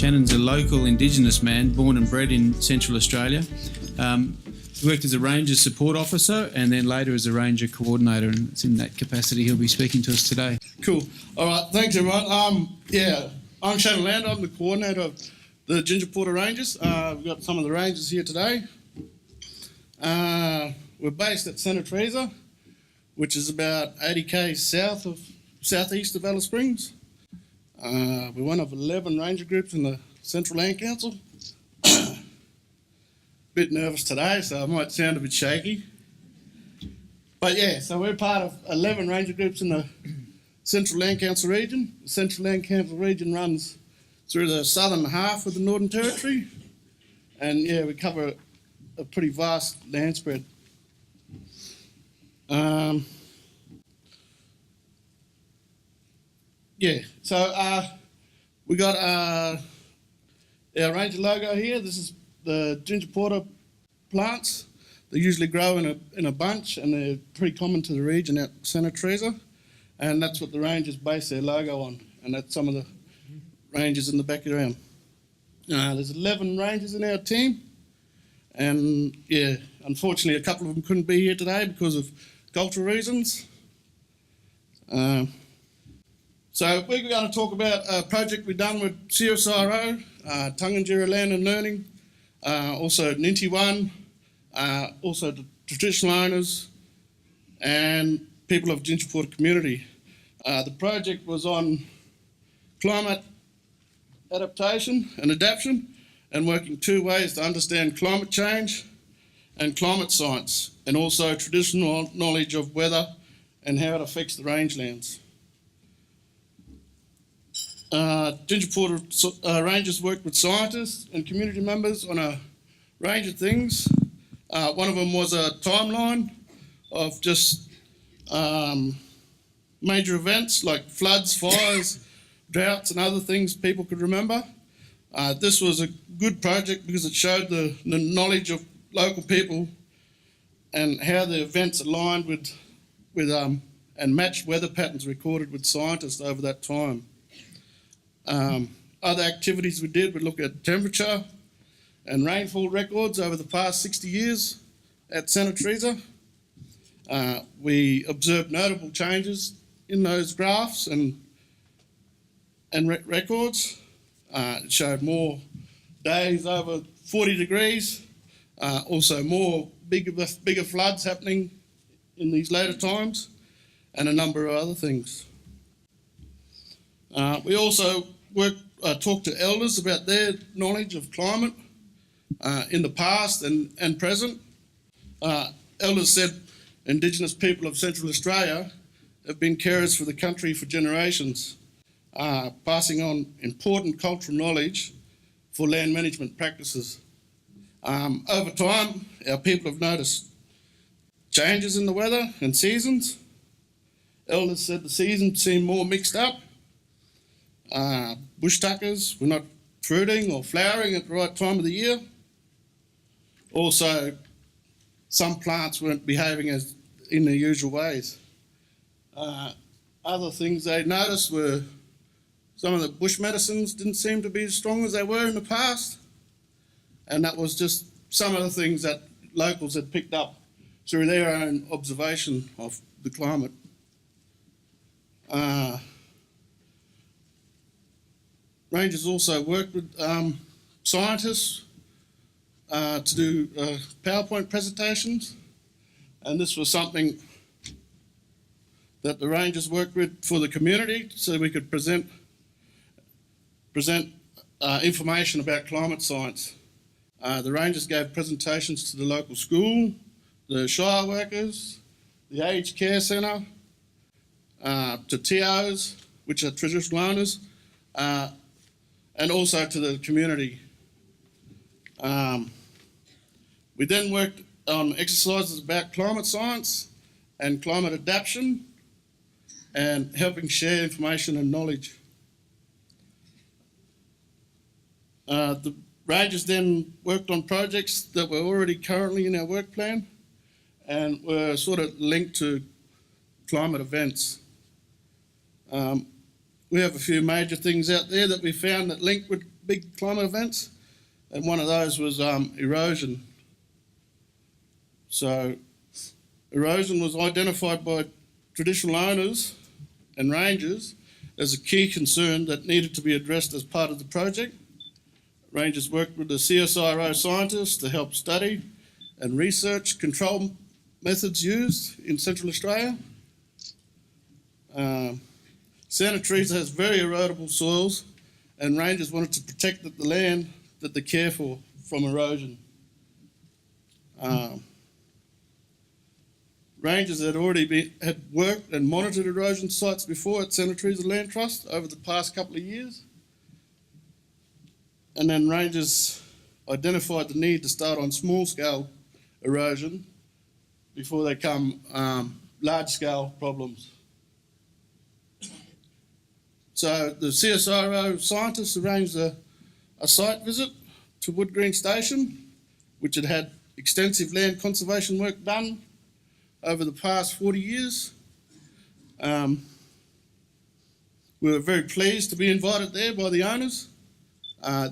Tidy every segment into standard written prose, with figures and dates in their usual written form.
Shannon's a local indigenous man born and bred in Central Australia. He worked as a ranger support officer and then later as a ranger coordinator, and it's in that capacity he'll be speaking to us today. Cool. All right, thanks everyone. I'm Shannon. I'm the coordinator of the Ginger Porter Rangers. We've got some of the rangers here today. We're based at Santa Teresa, which is about 80 k's southeast of Alice Springs. We're one of 11 ranger groups in the Central Land Council. Bit nervous today, so I might sound a bit shaky. But yeah, so we're part of 11 ranger groups in the Central Land Council region. The Central Land Council region runs through the southern half of the Northern Territory. And yeah, we cover a pretty vast land spread. We got our ranger logo here. This is the Ginger Porter plants. They usually grow in a bunch, and they're pretty common to the region at Santa Teresa. And that's what the rangers base their logo on. And that's some of the rangers in the background. There's 11 rangers in our team. And yeah, unfortunately, a couple of them couldn't be here today because of cultural reasons. So we're going to talk about a project we've done with CSIRO, Tungunjira Land and Learning, also Ninti One, also the traditional owners and people of Ginger Porter community. The project was on climate adaptation and adaptation, and working two ways to understand climate change and climate science, and also traditional knowledge of weather and how it affects the rangelands. Ginger Porter Rangers worked with scientists and community members on a range of things. One of them was a timeline of just major events like floods, fires, droughts and other things people could remember. This was a good project because it showed the knowledge of local people and how the events aligned with and matched weather patterns recorded with scientists over that time. Other activities we did would look at temperature and rainfall records over the past 60 years at Santa Teresa. We observed notable changes in those graphs and records. It showed more days over 40 degrees, also more bigger floods happening in these later times, and a number of other things. We also talked to elders about their knowledge of climate in the past and present. Elders said Indigenous people of Central Australia have been carers for the country for generations, passing on important cultural knowledge for land management practices. Over time, our people have noticed changes in the weather and seasons. Elders said the seasons seem more mixed up. Bush tuckers were not fruiting or flowering at the right time of the year. Also, some plants weren't behaving as in their usual ways. Other things they noticed were some of the bush medicines didn't seem to be as strong as they were in the past. And that was just some of the things that locals had picked up through their own observation of the climate. Rangers also worked with scientists to do PowerPoint presentations, and this was something that the Rangers worked with for the community so we could present information about climate science. The Rangers gave presentations to the local school, the Shire workers, the aged care centre, to TOs, which are traditional owners, and also to the community. We then worked on exercises about climate science and climate adaptation and helping share information and knowledge. The Rangers then worked on projects that were already currently in our work plan and were sort of linked to climate events. We have a few major things out there that we found that link with big climate events, and one of those was erosion. So erosion was identified by traditional owners and rangers as a key concern that needed to be addressed as part of the project. Rangers worked with the CSIRO scientists to help study and research control methods used in Central Australia. Santa Teresa has very erodible soils, and rangers wanted to protect the land that they care for from erosion. Rangers had had worked and monitored erosion sites before at Santa Teresa Land Trust over the past couple of years, and then rangers identified the need to start on small-scale erosion before they come large-scale problems. So the CSIRO scientists arranged a site visit to Wood Green Station, which had had extensive land conservation work done over the past 40 years. We were very pleased to be invited there by the owners.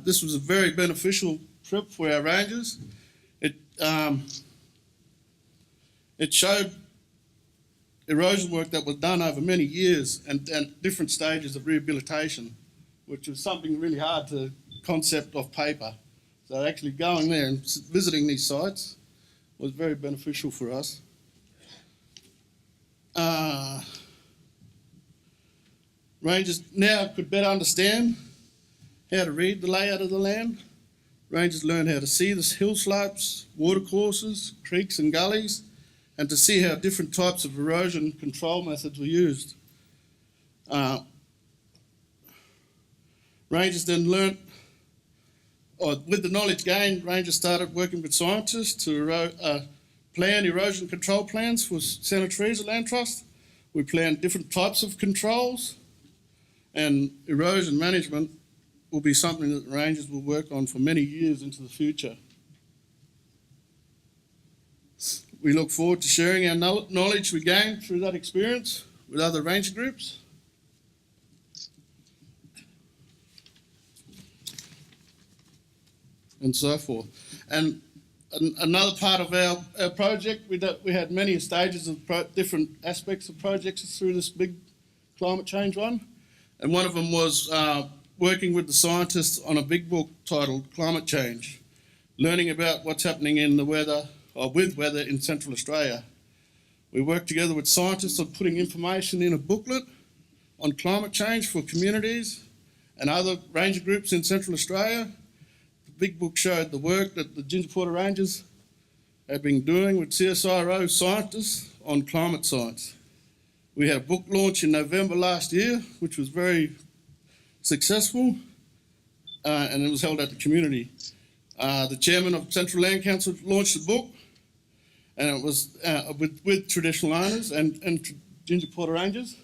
This was a very beneficial trip for our rangers. It showed erosion work that was done over many years and different stages of rehabilitation, which was something really hard to concept off paper. So actually going there and visiting these sites was very beneficial for us. Rangers now could better understand how to read the layout of the land. Rangers learned how to see the hill slopes, watercourses, creeks and gullies, and to see how different types of erosion control methods were used. Rangers then learnt, with the knowledge gained, rangers started working with scientists to plan erosion control plans for Santa Teresa Land Trust. We planned different types of controls, and erosion management will be something that the rangers will work on for many years into the future. We look forward to sharing our knowledge we gained through that experience with other ranger groups. And so forth. And another part of our project, we had many stages of different aspects of projects through this big climate change one. And one of them was working with the scientists on a big book titled Climate Change, learning about what's happening in the weather, or with weather in Central Australia. We worked together with scientists on putting information in a booklet on climate change for communities and other ranger groups in Central Australia. The big book showed the work that the Ginger Porter Rangers had been doing with CSIRO scientists on climate science. We had a book launch in November last year, which was very successful, and it was held at the community. The chairman of Central Land Council launched the book, and it was with traditional owners and Ginger Porter Rangers,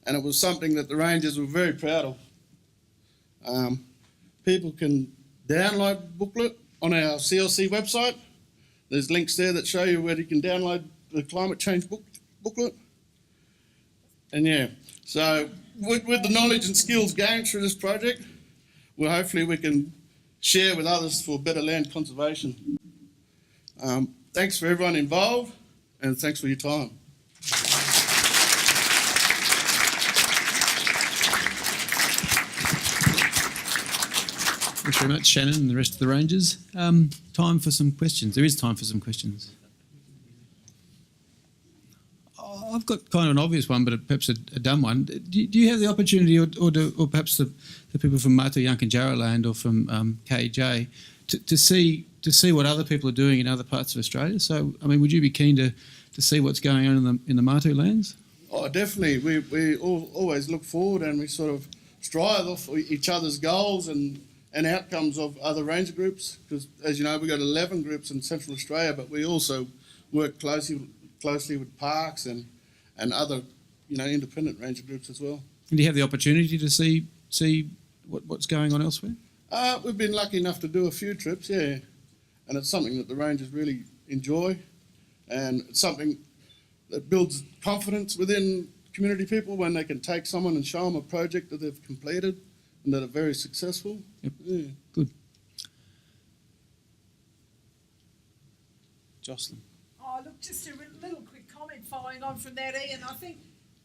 and it was something that the Rangers were very proud of. People can download the booklet on our CLC website. There's links there that show you where you can download the climate change booklet. And yeah, so with the knowledge and skills gained through this project, well, hopefully we can share with others for better land conservation. Thanks for everyone involved, and thanks for your time. Thanks very much, Shannon and the rest of the Rangers. Time for some questions. There is time for some questions. I've got kind of an obvious one, but perhaps a dumb one. Do you have the opportunity, or perhaps the people from Matu Yankunytjatjara land or from KJ, to see what other people are doing in other parts of Australia? So, I mean, would you be keen to see what's going on in the Matu lands? Oh, definitely. We always look forward, and we sort of strive off each other's goals and outcomes of other ranger groups, because, as you know, we've got 11 groups in Central Australia, but we also work closely with parks and other, independent ranger groups as well. And do you have the opportunity to see what's going on elsewhere? We've been lucky enough to do a few trips, yeah, and it's something that the rangers really enjoy, and it's something that builds confidence within community people when they can take someone and show them a project that they've completed and that are very successful. Yep. Yeah. Good. Jocelyn. Oh, look, just a little quick comment following on from that, Ian. I think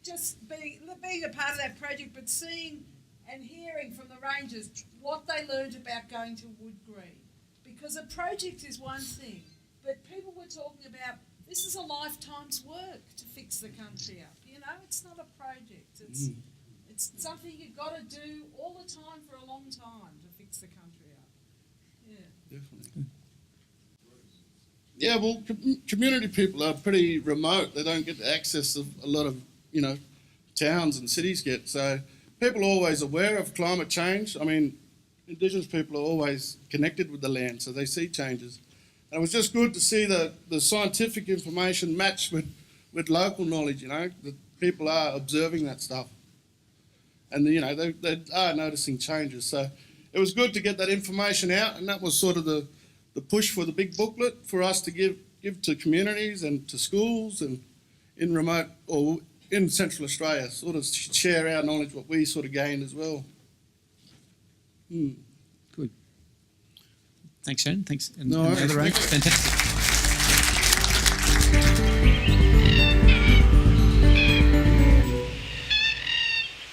just being a part of that project, but seeing and hearing from the rangers what they learned about going to Wood Green. Because a project is one thing, but people were talking about this is a lifetime's work to fix the country up. You know, it's not a project. It's something you've got to do all the time for a long time to fix the country up. Yeah. Definitely. Yeah, well, community people are pretty remote. They don't get the access of a lot of, towns and cities get. So people are always aware of climate change. I mean, Indigenous people are always connected with the land, so they see changes. And it was just good to see the scientific information match with local knowledge, that people are observing that stuff. And, they are noticing changes. So it was good to get that information out, and that was sort of the push for the big booklet for us to give to communities and to schools and in remote or in Central Australia, sort of share our knowledge, what we sort of gained as well. Good. Thanks, Shannon. Thanks. And No worries. the other range. Fantastic.